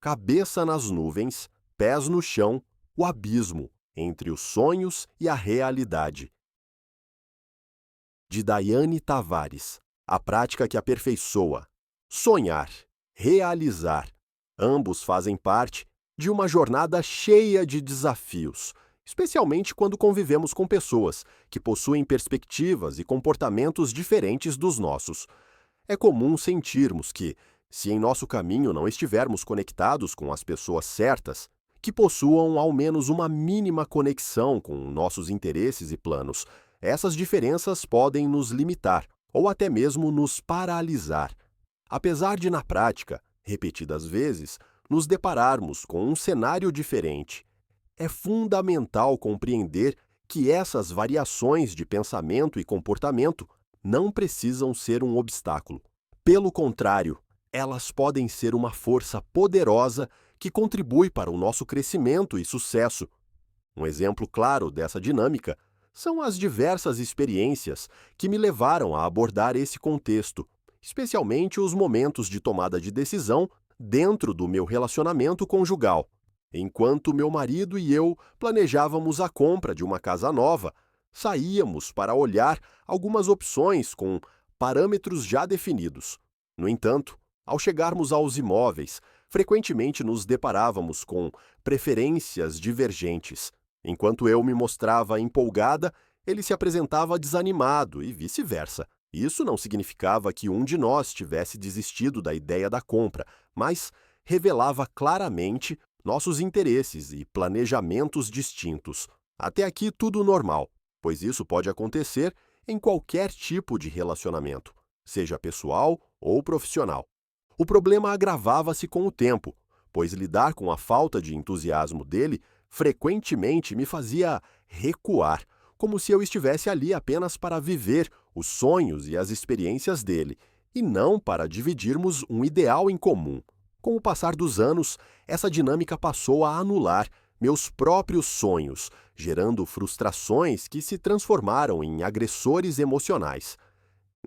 cabeça nas nuvens, pés no chão, o abismo entre os sonhos e a realidade. De Daiane Tavares, a prática que aperfeiçoa. Sonhar, realizar, ambos fazem parte de uma jornada cheia de desafios, especialmente quando convivemos com pessoas que possuem perspectivas e comportamentos diferentes dos nossos. É comum sentirmos que, se em nosso caminho não estivermos conectados com as pessoas certas, que possuam ao menos uma mínima conexão com nossos interesses e planos, essas diferenças podem nos limitar ou até mesmo nos paralisar. Apesar de, na prática, repetidas vezes, nos depararmos com um cenário diferente, é fundamental compreender que essas variações de pensamento e comportamento não precisam ser um obstáculo. Pelo contrário, elas podem ser uma força poderosa que contribui para o nosso crescimento e sucesso. Um exemplo claro dessa dinâmica são as diversas experiências que me levaram a abordar esse contexto, especialmente os momentos de tomada de decisão dentro do meu relacionamento conjugal. Enquanto meu marido e eu planejávamos a compra de uma casa nova, saíamos para olhar algumas opções com parâmetros já definidos. No entanto, ao chegarmos aos imóveis, frequentemente nos deparávamos com preferências divergentes. Enquanto eu me mostrava empolgada, ele se apresentava desanimado e vice-versa. Isso não significava que um de nós tivesse desistido da ideia da compra, mas revelava claramente nossos interesses e planejamentos distintos. Até aqui tudo normal, pois isso pode acontecer em qualquer tipo de relacionamento, seja pessoal ou profissional. O problema agravava-se com o tempo, pois lidar com a falta de entusiasmo dele frequentemente me fazia recuar, como se eu estivesse ali apenas para viver os sonhos e as experiências dele, e não para dividirmos um ideal em comum. Com o passar dos anos, essa dinâmica passou a anular meus próprios sonhos, gerando frustrações que se transformaram em agressores emocionais.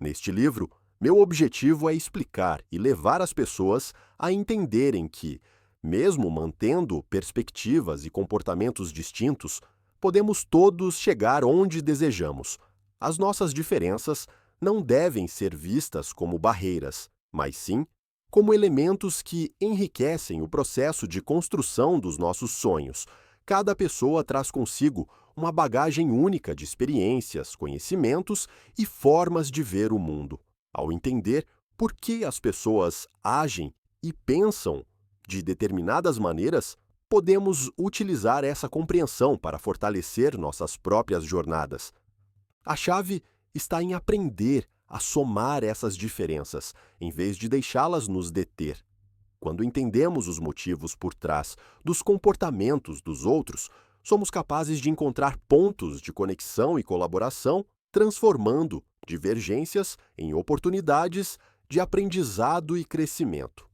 Neste livro, meu objetivo é explicar e levar as pessoas a entenderem que, mesmo mantendo perspectivas e comportamentos distintos, podemos todos chegar onde desejamos. As nossas diferenças não devem ser vistas como barreiras, mas sim como elementos que enriquecem o processo de construção dos nossos sonhos. Cada pessoa traz consigo uma bagagem única de experiências, conhecimentos e formas de ver o mundo. Ao entender por que as pessoas agem e pensam de determinadas maneiras, podemos utilizar essa compreensão para fortalecer nossas próprias jornadas. A chave está em aprender a somar essas diferenças, em vez de deixá-las nos deter. Quando entendemos os motivos por trás dos comportamentos dos outros, somos capazes de encontrar pontos de conexão e colaboração, transformando divergências em oportunidades de aprendizado e crescimento.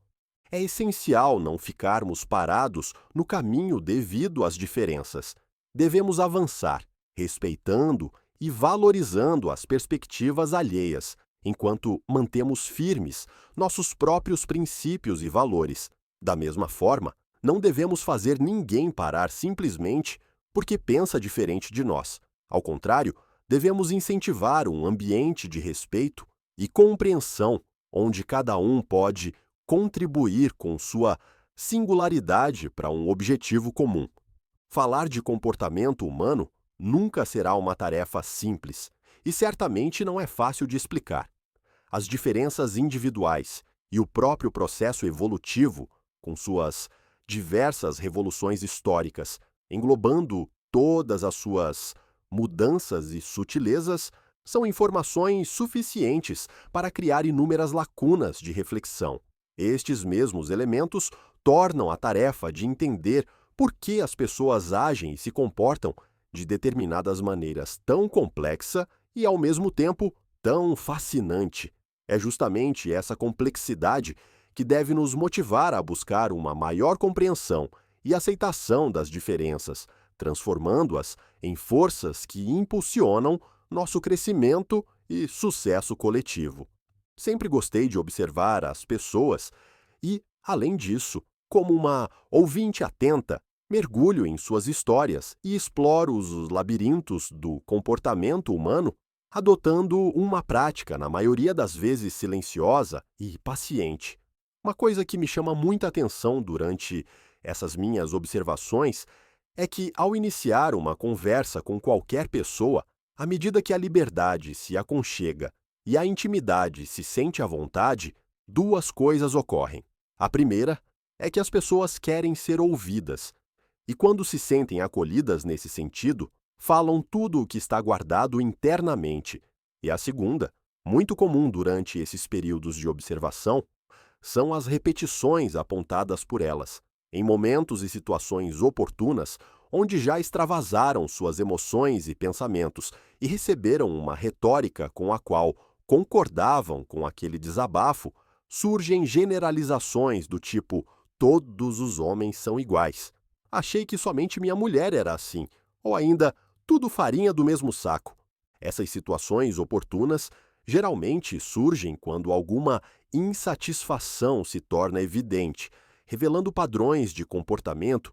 É essencial não ficarmos parados no caminho devido às diferenças. Devemos avançar, respeitando e valorizando as perspectivas alheias, enquanto mantemos firmes nossos próprios princípios e valores. Da mesma forma, não devemos fazer ninguém parar simplesmente porque pensa diferente de nós. Ao contrário, devemos incentivar um ambiente de respeito e compreensão, onde cada um pode contribuir com sua singularidade para um objetivo comum. Falar de comportamento humano nunca será uma tarefa simples e certamente não é fácil de explicar. As diferenças individuais e o próprio processo evolutivo, com suas diversas revoluções históricas, englobando todas as suas mudanças e sutilezas, são informações suficientes para criar inúmeras lacunas de reflexão. Estes mesmos elementos tornam a tarefa de entender por que as pessoas agem e se comportam de determinadas maneiras tão complexa e, ao mesmo tempo, tão fascinante. É justamente essa complexidade que deve nos motivar a buscar uma maior compreensão e aceitação das diferenças, transformando-as em forças que impulsionam nosso crescimento e sucesso coletivo. Sempre gostei de observar as pessoas e, além disso, Como uma ouvinte atenta, mergulho em suas histórias e exploro os labirintos do comportamento humano, adotando uma prática, na maioria das vezes silenciosa e paciente. Uma coisa que me chama muita atenção durante essas minhas observações é que, ao iniciar uma conversa com qualquer pessoa, à medida que a liberdade se aconchega e a intimidade se sente à vontade, duas coisas ocorrem. A primeira é que as pessoas querem ser ouvidas, e quando se sentem acolhidas nesse sentido, falam tudo o que está guardado internamente. E a segunda, muito comum durante esses períodos de observação, são as repetições apontadas por elas, em momentos e situações oportunas, onde já extravasaram suas emoções e pensamentos e receberam uma retórica com a qual concordavam com aquele desabafo, surgem generalizações do tipo: todos os homens são iguais. Achei que somente minha mulher era assim, ou ainda, tudo farinha do mesmo saco. Essas situações oportunas geralmente surgem quando alguma insatisfação se torna evidente, revelando padrões de comportamento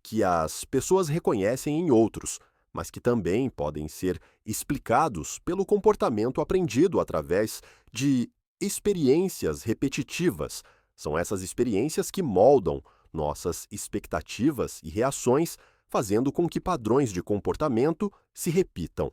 que as pessoas reconhecem em outros, mas que também podem ser explicados pelo comportamento aprendido através de experiências repetitivas. São essas experiências que moldam nossas expectativas e reações, fazendo com que padrões de comportamento se repitam.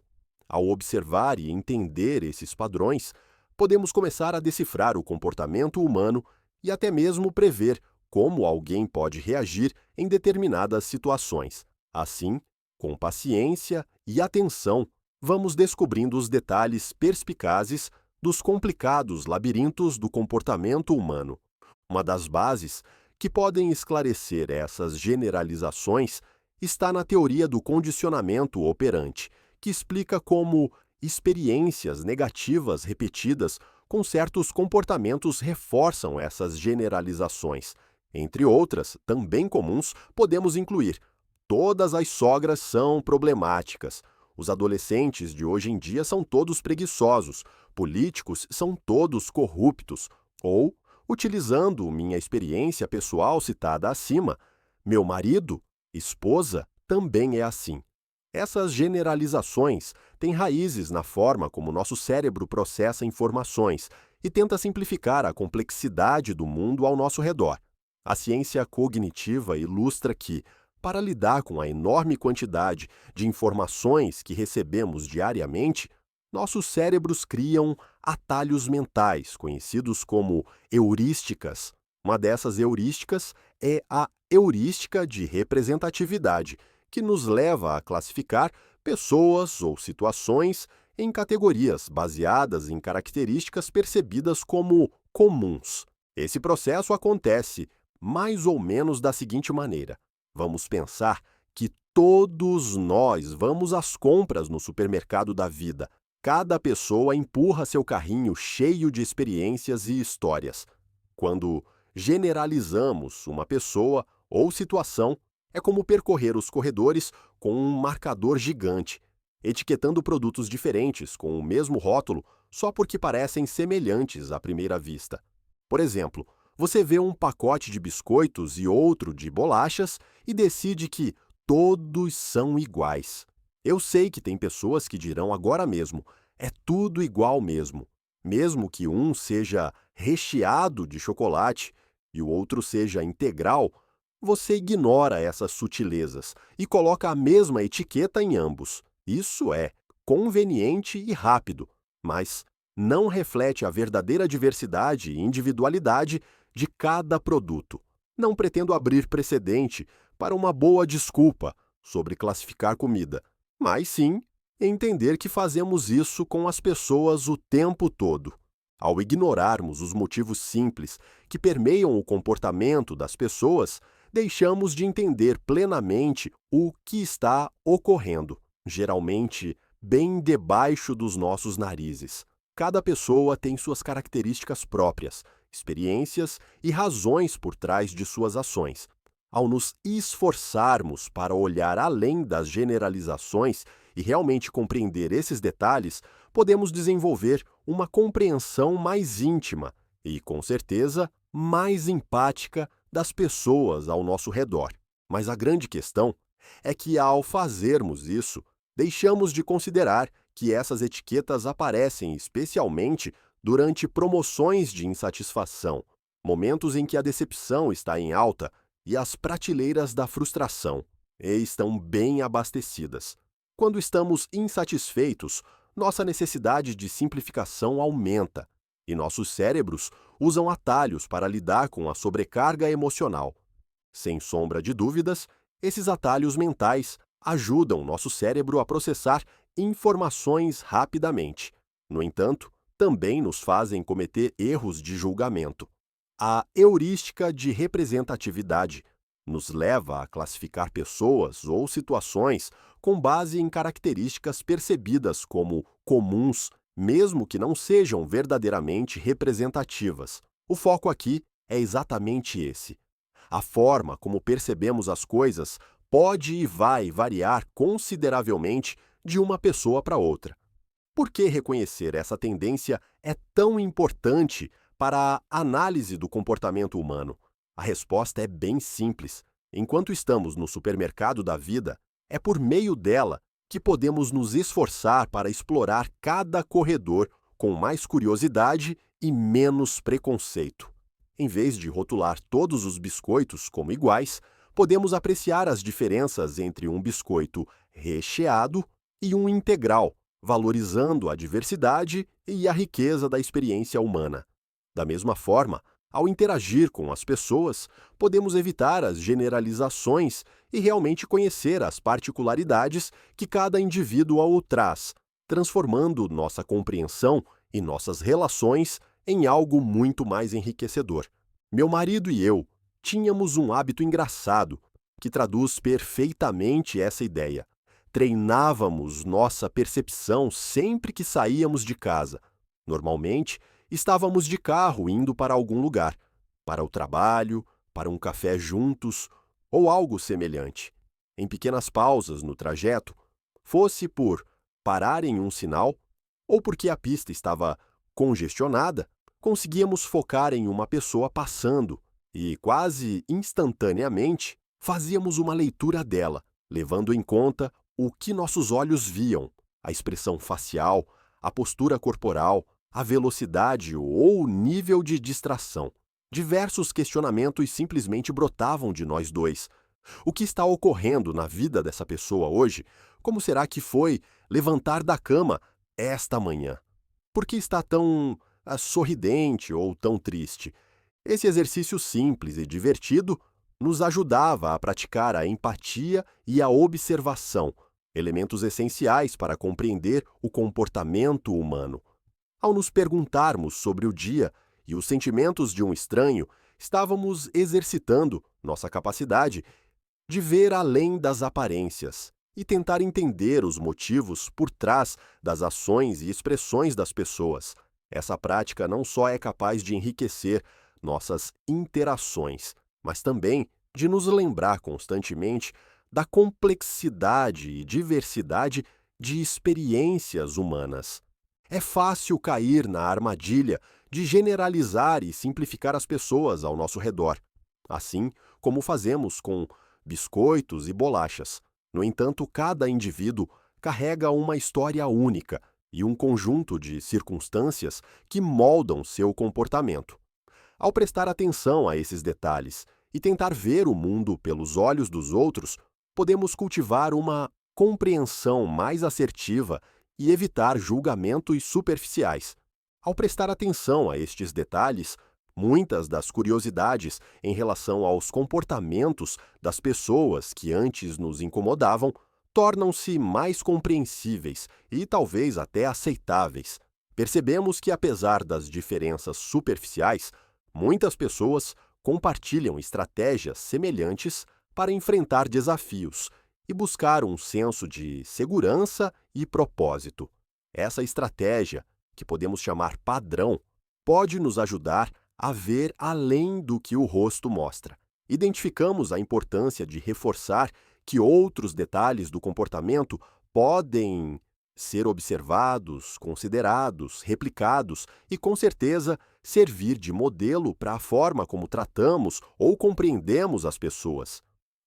Ao observar e entender esses padrões, podemos começar a decifrar o comportamento humano e até mesmo prever como alguém pode reagir em determinadas situações. Assim, com paciência e atenção, vamos descobrindo os detalhes perspicazes dos complicados labirintos do comportamento humano. Uma das bases que podem esclarecer essas generalizações está na teoria do condicionamento operante, que explica como experiências negativas repetidas com certos comportamentos reforçam essas generalizações. Entre outras, também comuns, podemos incluir: todas as sogras são problemáticas, os adolescentes de hoje em dia são todos preguiçosos, políticos são todos corruptos, ou, utilizando minha experiência pessoal citada acima, meu marido, esposa, também é assim. Essas generalizações têm raízes na forma como nosso cérebro processa informações e tenta simplificar a complexidade do mundo ao nosso redor. A ciência cognitiva ilustra que, para lidar com a enorme quantidade de informações que recebemos diariamente, nossos cérebros criam atalhos mentais, conhecidos como heurísticas. Uma dessas heurísticas é a heurística de representatividade, que nos leva a classificar pessoas ou situações em categorias baseadas em características percebidas como comuns. Esse processo acontece mais ou menos da seguinte maneira: vamos pensar que todos nós vamos às compras no supermercado da vida. Cada pessoa empurra seu carrinho cheio de experiências e histórias. Quando generalizamos uma pessoa ou situação, é como percorrer os corredores com um marcador gigante, etiquetando produtos diferentes com o mesmo rótulo só porque parecem semelhantes à primeira vista. Por exemplo, você vê um pacote de biscoitos e outro de bolachas e decide que todos são iguais. Eu sei que tem pessoas que dirão agora mesmo: é tudo igual mesmo. Mesmo que um seja recheado de chocolate e o outro seja integral, você ignora essas sutilezas e coloca a mesma etiqueta em ambos. Isso é conveniente e rápido, mas não reflete a verdadeira diversidade e individualidade de cada produto. Não pretendo abrir precedente para uma boa desculpa sobre classificar comida, mas sim entender que fazemos isso com as pessoas o tempo todo. Ao ignorarmos os motivos simples que permeiam o comportamento das pessoas, deixamos de entender plenamente o que está ocorrendo, geralmente bem debaixo dos nossos narizes. Cada pessoa tem suas características próprias, experiências e razões por trás de suas ações. Ao nos esforçarmos para olhar além das generalizações e realmente compreender esses detalhes, podemos desenvolver uma compreensão mais íntima e, com certeza, mais empática das pessoas ao nosso redor. Mas a grande questão é que, ao fazermos isso, deixamos de considerar que essas etiquetas aparecem especialmente durante promoções de insatisfação, momentos em que a decepção está em alta e as prateleiras da frustração estão bem abastecidas. Quando estamos insatisfeitos, nossa necessidade de simplificação aumenta e nossos cérebros usam atalhos para lidar com a sobrecarga emocional. Sem sombra de dúvidas, esses atalhos mentais ajudam nosso cérebro a processar informações rapidamente. No entanto, também nos fazem cometer erros de julgamento. A heurística de representatividade nos leva a classificar pessoas ou situações com base em características percebidas como comuns, mesmo que não sejam verdadeiramente representativas. O foco aqui é exatamente esse. A forma como percebemos as coisas pode e vai variar consideravelmente de uma pessoa para outra. Por que reconhecer essa tendência é tão importante para a análise do comportamento humano? A resposta é bem simples. Enquanto estamos no supermercado da vida, é por meio dela que podemos nos esforçar para explorar cada corredor com mais curiosidade e menos preconceito. Em vez de rotular todos os biscoitos como iguais, podemos apreciar as diferenças entre um biscoito recheado e um integral, valorizando a diversidade e a riqueza da experiência humana. Da mesma forma, ao interagir com as pessoas, podemos evitar as generalizações e realmente conhecer as particularidades que cada indivíduo traz, transformando nossa compreensão e nossas relações em algo muito mais enriquecedor. Meu marido e eu tínhamos um hábito engraçado que traduz perfeitamente essa ideia. Treinávamos nossa percepção sempre que saíamos de casa. Normalmente, estávamos de carro indo para algum lugar, para o trabalho, para um café juntos ou algo semelhante. Em pequenas pausas no trajeto, fosse por parar em um sinal ou porque a pista estava congestionada, conseguíamos focar em uma pessoa passando e, quase instantaneamente, fazíamos uma leitura dela, levando em conta o que nossos olhos viam, a expressão facial, a postura corporal, a velocidade ou o nível de distração. Diversos questionamentos simplesmente brotavam de nós dois. O que está ocorrendo na vida dessa pessoa hoje? Como será que foi levantar da cama esta manhã? Por que está tão sorridente ou tão triste? Esse exercício simples e divertido nos ajudava a praticar a empatia e a observação, elementos essenciais para compreender o comportamento humano. Ao nos perguntarmos sobre o dia e os sentimentos de um estranho, estávamos exercitando nossa capacidade de ver além das aparências e tentar entender os motivos por trás das ações e expressões das pessoas. Essa prática não só é capaz de enriquecer nossas interações, mas também de nos lembrar constantemente da complexidade e diversidade de experiências humanas. É fácil cair na armadilha de generalizar e simplificar as pessoas ao nosso redor, assim como fazemos com biscoitos e bolachas. No entanto, cada indivíduo carrega uma história única e um conjunto de circunstâncias que moldam seu comportamento. Ao prestar atenção a esses detalhes e tentar ver o mundo pelos olhos dos outros, podemos cultivar uma compreensão mais assertiva e evitar julgamentos superficiais. Ao prestar atenção a estes detalhes, muitas das curiosidades em relação aos comportamentos das pessoas que antes nos incomodavam tornam-se mais compreensíveis e talvez até aceitáveis. Percebemos que, apesar das diferenças superficiais, muitas pessoas compartilham estratégias semelhantes para enfrentar desafios e buscar um senso de segurança e propósito. Essa estratégia, que podemos chamar padrão, pode nos ajudar a ver além do que o rosto mostra. Identificamos a importância de reforçar que outros detalhes do comportamento podem ser observados, considerados, replicados e, com certeza, servir de modelo para a forma como tratamos ou compreendemos as pessoas.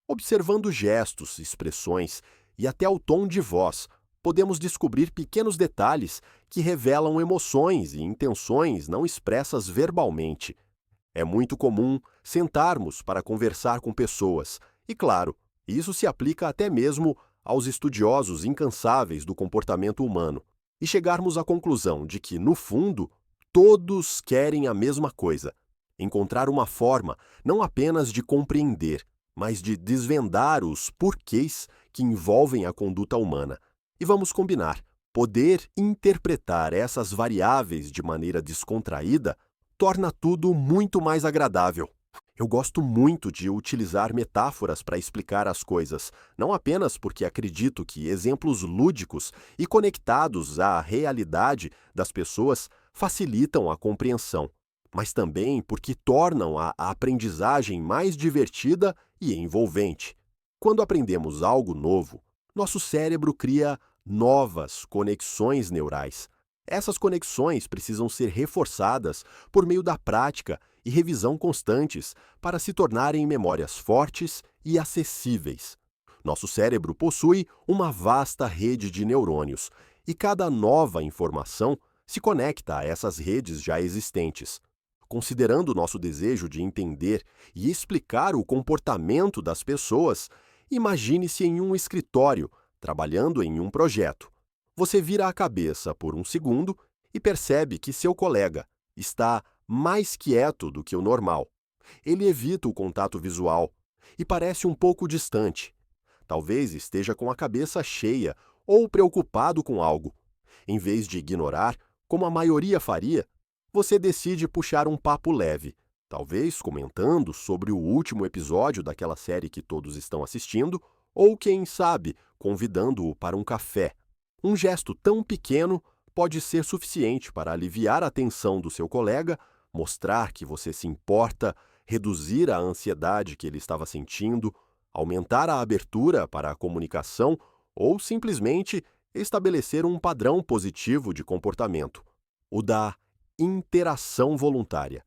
Observando gestos, expressões e até o tom de voz, podemos descobrir pequenos detalhes que revelam emoções e intenções não expressas verbalmente. É muito comum sentarmos para conversar com pessoas, e claro, isso se aplica até mesmo aos estudiosos incansáveis do comportamento humano, e chegarmos à conclusão de que, no fundo, todos querem a mesma coisa: encontrar uma forma não apenas de compreender, mas de desvendar os porquês que envolvem a conduta humana. E vamos combinar, poder interpretar essas variáveis de maneira descontraída torna tudo muito mais agradável. Eu gosto muito de utilizar metáforas para explicar as coisas, não apenas porque acredito que exemplos lúdicos e conectados à realidade das pessoas facilitam a compreensão, mas também porque tornam a aprendizagem mais divertida e envolvente. Quando aprendemos algo novo, nosso cérebro cria novas conexões neurais. Essas conexões precisam ser reforçadas por meio da prática e revisão constantes para se tornarem memórias fortes e acessíveis. Nosso cérebro possui uma vasta rede de neurônios e cada nova informação se conecta a essas redes já existentes. Considerando nosso desejo de entender e explicar o comportamento das pessoas, imagine-se em um escritório, trabalhando em um projeto. Você vira a cabeça por um segundo e percebe que seu colega está mais quieto do que o normal. Ele evita o contato visual e parece um pouco distante. Talvez esteja com a cabeça cheia ou preocupado com algo. Em vez de ignorar, como a maioria faria, você decide puxar um papo leve, talvez comentando sobre o último episódio daquela série que todos estão assistindo, ou quem sabe, convidando-o para um café. Um gesto tão pequeno pode ser suficiente para aliviar a tensão do seu colega, mostrar que você se importa, reduzir a ansiedade que ele estava sentindo, aumentar a abertura para a comunicação ou simplesmente estabelecer um padrão positivo de comportamento, o da interação voluntária.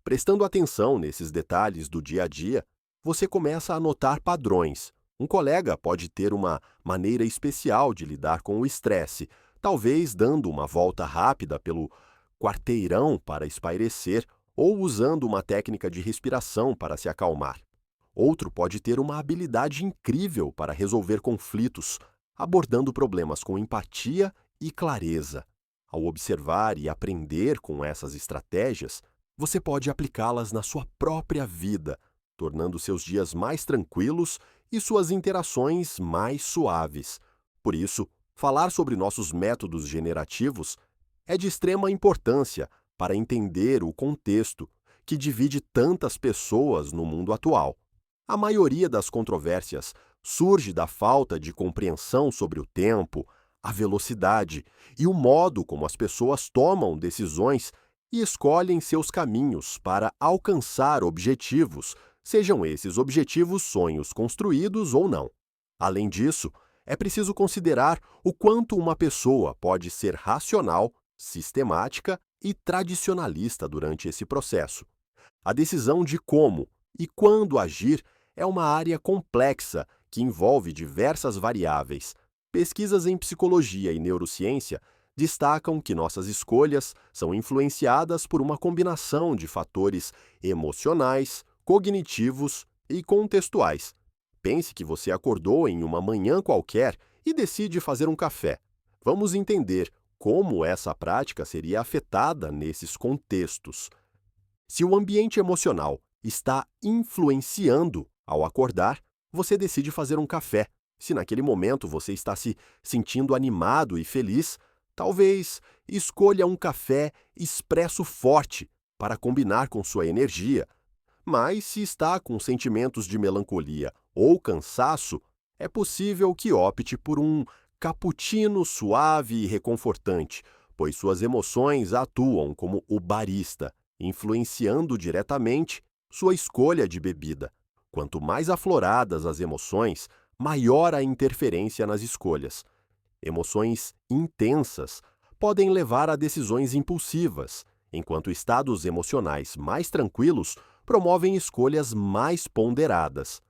Prestando atenção nesses detalhes do dia a dia, você começa a notar padrões. Um colega pode ter uma maneira especial de lidar com o estresse, talvez dando uma volta rápida pelo quarteirão para espairecer ou usando uma técnica de respiração para se acalmar. Outro pode ter uma habilidade incrível para resolver conflitos, abordando problemas com empatia e clareza. Ao observar e aprender com essas estratégias, você pode aplicá-las na sua própria vida, tornando seus dias mais tranquilos e suas interações mais suaves. Por isso, falar sobre nossos métodos generativos é de extrema importância para entender o contexto que divide tantas pessoas no mundo atual. A maioria das controvérsias surge da falta de compreensão sobre o tempo, a velocidade e o modo como as pessoas tomam decisões e escolhem seus caminhos para alcançar objetivos, sejam esses objetivos sonhos construídos ou não. Além disso, é preciso considerar o quanto uma pessoa pode ser racional, sistemática e tradicionalista durante esse processo. A decisão de como e quando agir é uma área complexa que envolve diversas variáveis. Pesquisas em psicologia e neurociência destacam que nossas escolhas são influenciadas por uma combinação de fatores emocionais, cognitivos e contextuais. Pense que você acordou em uma manhã qualquer e decide fazer um café. Vamos entender como essa prática seria afetada nesses contextos. Se o ambiente emocional está influenciando ao acordar, você decide fazer um café. Se naquele momento você está se sentindo animado e feliz, talvez escolha um café expresso forte para combinar com sua energia. Mas se está com sentimentos de melancolia ou cansaço, é possível que opte por um cappuccino suave e reconfortante, pois suas emoções atuam como o barista, influenciando diretamente sua escolha de bebida. Quanto mais afloradas as emoções, maior a interferência nas escolhas. Emoções intensas podem levar a decisões impulsivas, enquanto estados emocionais mais tranquilos promovem escolhas mais ponderadas.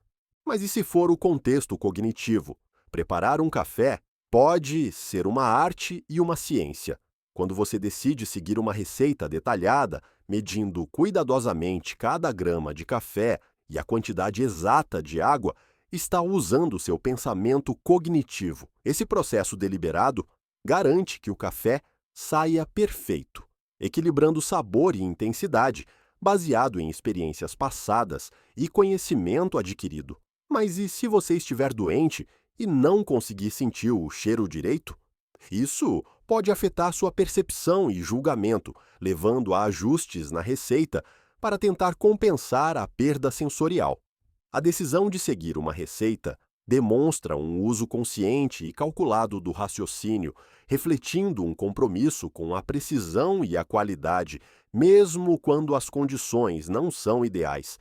Mas e se for o contexto cognitivo? Preparar um café pode ser uma arte e uma ciência. Quando você decide seguir uma receita detalhada, medindo cuidadosamente cada grama de café e a quantidade exata de água, está usando seu pensamento cognitivo. Esse processo deliberado garante que o café saia perfeito, equilibrando sabor e intensidade, baseado em experiências passadas e conhecimento adquirido. Mas e se você estiver doente e não conseguir sentir o cheiro direito? Isso pode afetar sua percepção e julgamento, levando a ajustes na receita para tentar compensar a perda sensorial. A decisão de seguir uma receita demonstra um uso consciente e calculado do raciocínio, refletindo um compromisso com a precisão e a qualidade, mesmo quando as condições não são ideais.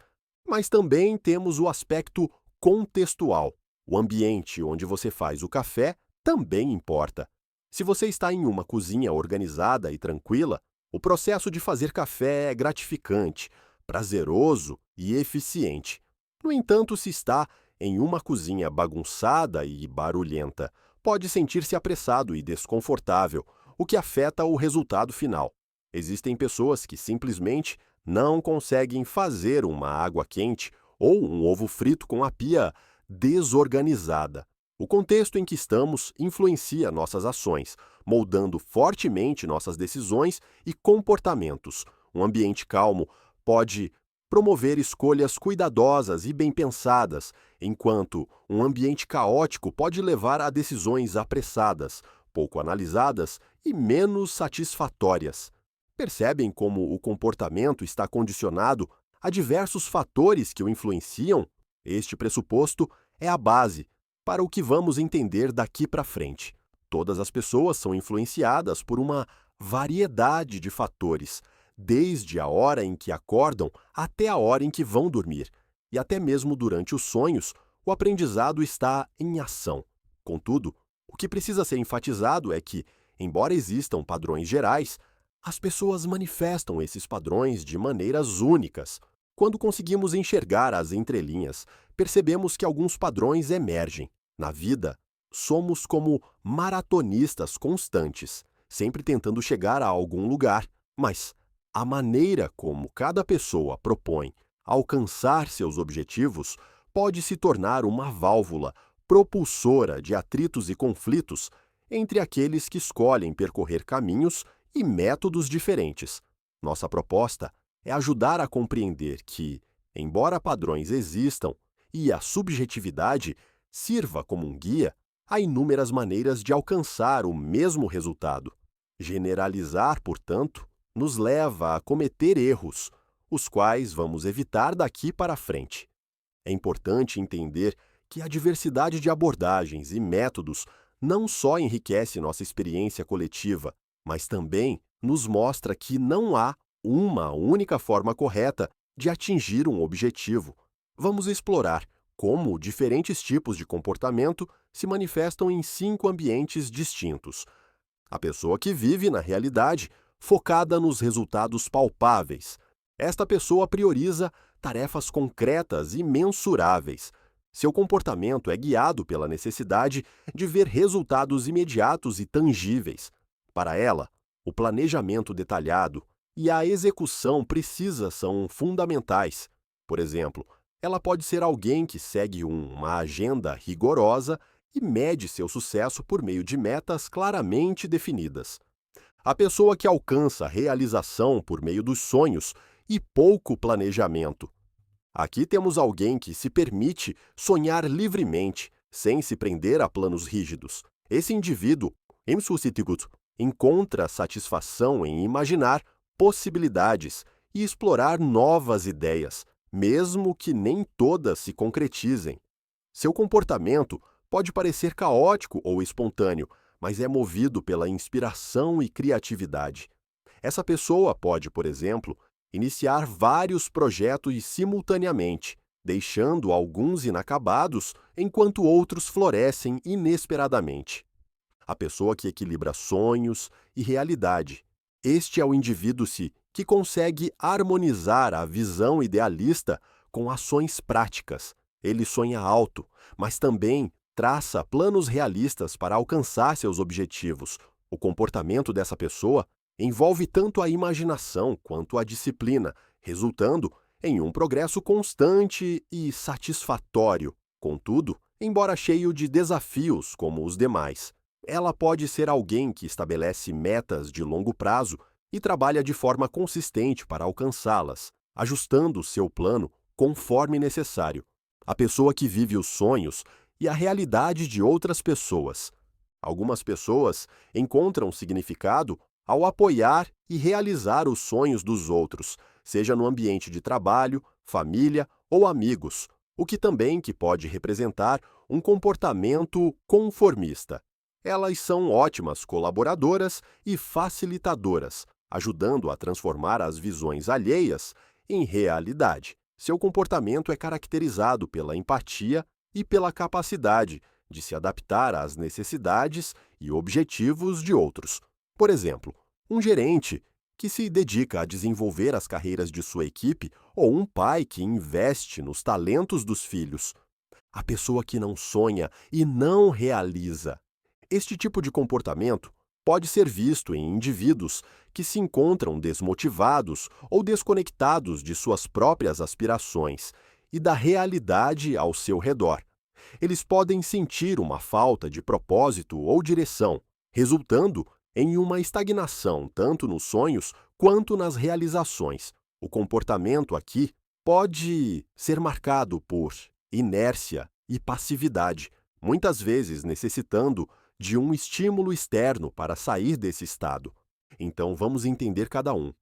Mas também temos o aspecto contextual. O ambiente onde você faz o café também importa. Se você está em uma cozinha organizada e tranquila, o processo de fazer café é gratificante, prazeroso e eficiente. No entanto, se está em uma cozinha bagunçada e barulhenta, pode sentir-se apressado e desconfortável, o que afeta o resultado final. Existem pessoas que simplesmente não conseguem fazer uma água quente ou um ovo frito com a pia desorganizada. O contexto em que estamos influencia nossas ações, moldando fortemente nossas decisões e comportamentos. Um ambiente calmo pode promover escolhas cuidadosas e bem pensadas, enquanto um ambiente caótico pode levar a decisões apressadas, pouco analisadas e menos satisfatórias. Percebem como o comportamento está condicionado a diversos fatores que o influenciam? Este pressuposto é a base para o que vamos entender daqui para frente. Todas as pessoas são influenciadas por uma variedade de fatores, desde a hora em que acordam até a hora em que vão dormir. E até mesmo durante os sonhos, o aprendizado está em ação. Contudo, o que precisa ser enfatizado é que, embora existam padrões gerais, as pessoas manifestam esses padrões de maneiras únicas. Quando conseguimos enxergar as entrelinhas, percebemos que alguns padrões emergem. Na vida, somos como maratonistas constantes, sempre tentando chegar a algum lugar, mas a maneira como cada pessoa propõe alcançar seus objetivos pode se tornar uma válvula propulsora de atritos e conflitos entre aqueles que escolhem percorrer caminhos e métodos diferentes. Nossa proposta é ajudar a compreender que, embora padrões existam e a subjetividade sirva como um guia, há inúmeras maneiras de alcançar o mesmo resultado. Generalizar, portanto, nos leva a cometer erros, os quais vamos evitar daqui para frente. É importante entender que a diversidade de abordagens e métodos não só enriquece nossa experiência coletiva, mas também nos mostra que não há uma única forma correta de atingir um objetivo. Vamos explorar como diferentes tipos de comportamento se manifestam em 5 ambientes distintos. A pessoa que vive na realidade, focada nos resultados palpáveis. Esta pessoa prioriza tarefas concretas e mensuráveis. Seu comportamento é guiado pela necessidade de ver resultados imediatos e tangíveis. Para ela, o planejamento detalhado e a execução precisa são fundamentais. Por exemplo, ela pode ser alguém que segue uma agenda rigorosa e mede seu sucesso por meio de metas claramente definidas. A pessoa que alcança a realização por meio dos sonhos e pouco planejamento. Aqui temos alguém que se permite sonhar livremente, sem se prender a planos rígidos. Esse indivíduo, encontra satisfação em imaginar possibilidades e explorar novas ideias, mesmo que nem todas se concretizem. Seu comportamento pode parecer caótico ou espontâneo, mas é movido pela inspiração e criatividade. Essa pessoa pode, por exemplo, iniciar vários projetos simultaneamente, deixando alguns inacabados enquanto outros florescem inesperadamente. a pessoa que equilibra sonhos e realidade. Este é o indivíduo que consegue harmonizar a visão idealista com ações práticas. Ele sonha alto, mas também traça planos realistas para alcançar seus objetivos. O comportamento dessa pessoa envolve tanto a imaginação quanto a disciplina, resultando em um progresso constante e satisfatório. Contudo, embora cheio de desafios como os demais, ela pode ser alguém que estabelece metas de longo prazo e trabalha de forma consistente para alcançá-las, ajustando seu plano conforme necessário. A pessoa que vive os sonhos e a realidade de outras pessoas. Algumas pessoas encontram significado ao apoiar e realizar os sonhos dos outros, seja no ambiente de trabalho, família ou amigos, o que também pode representar um comportamento conformista. Elas são ótimas colaboradoras e facilitadoras, ajudando a transformar as visões alheias em realidade. Seu comportamento é caracterizado pela empatia e pela capacidade de se adaptar às necessidades e objetivos de outros. Por exemplo, um gerente que se dedica a desenvolver as carreiras de sua equipe ou um pai que investe nos talentos dos filhos. A pessoa que não sonha e não realiza. Este tipo de comportamento pode ser visto em indivíduos que se encontram desmotivados ou desconectados de suas próprias aspirações e da realidade ao seu redor. Eles podem sentir uma falta de propósito ou direção, resultando em uma estagnação tanto nos sonhos quanto nas realizações. O comportamento aqui pode ser marcado por inércia e passividade, muitas vezes necessitando de um estímulo externo para sair desse estado. Então, vamos entender cada um.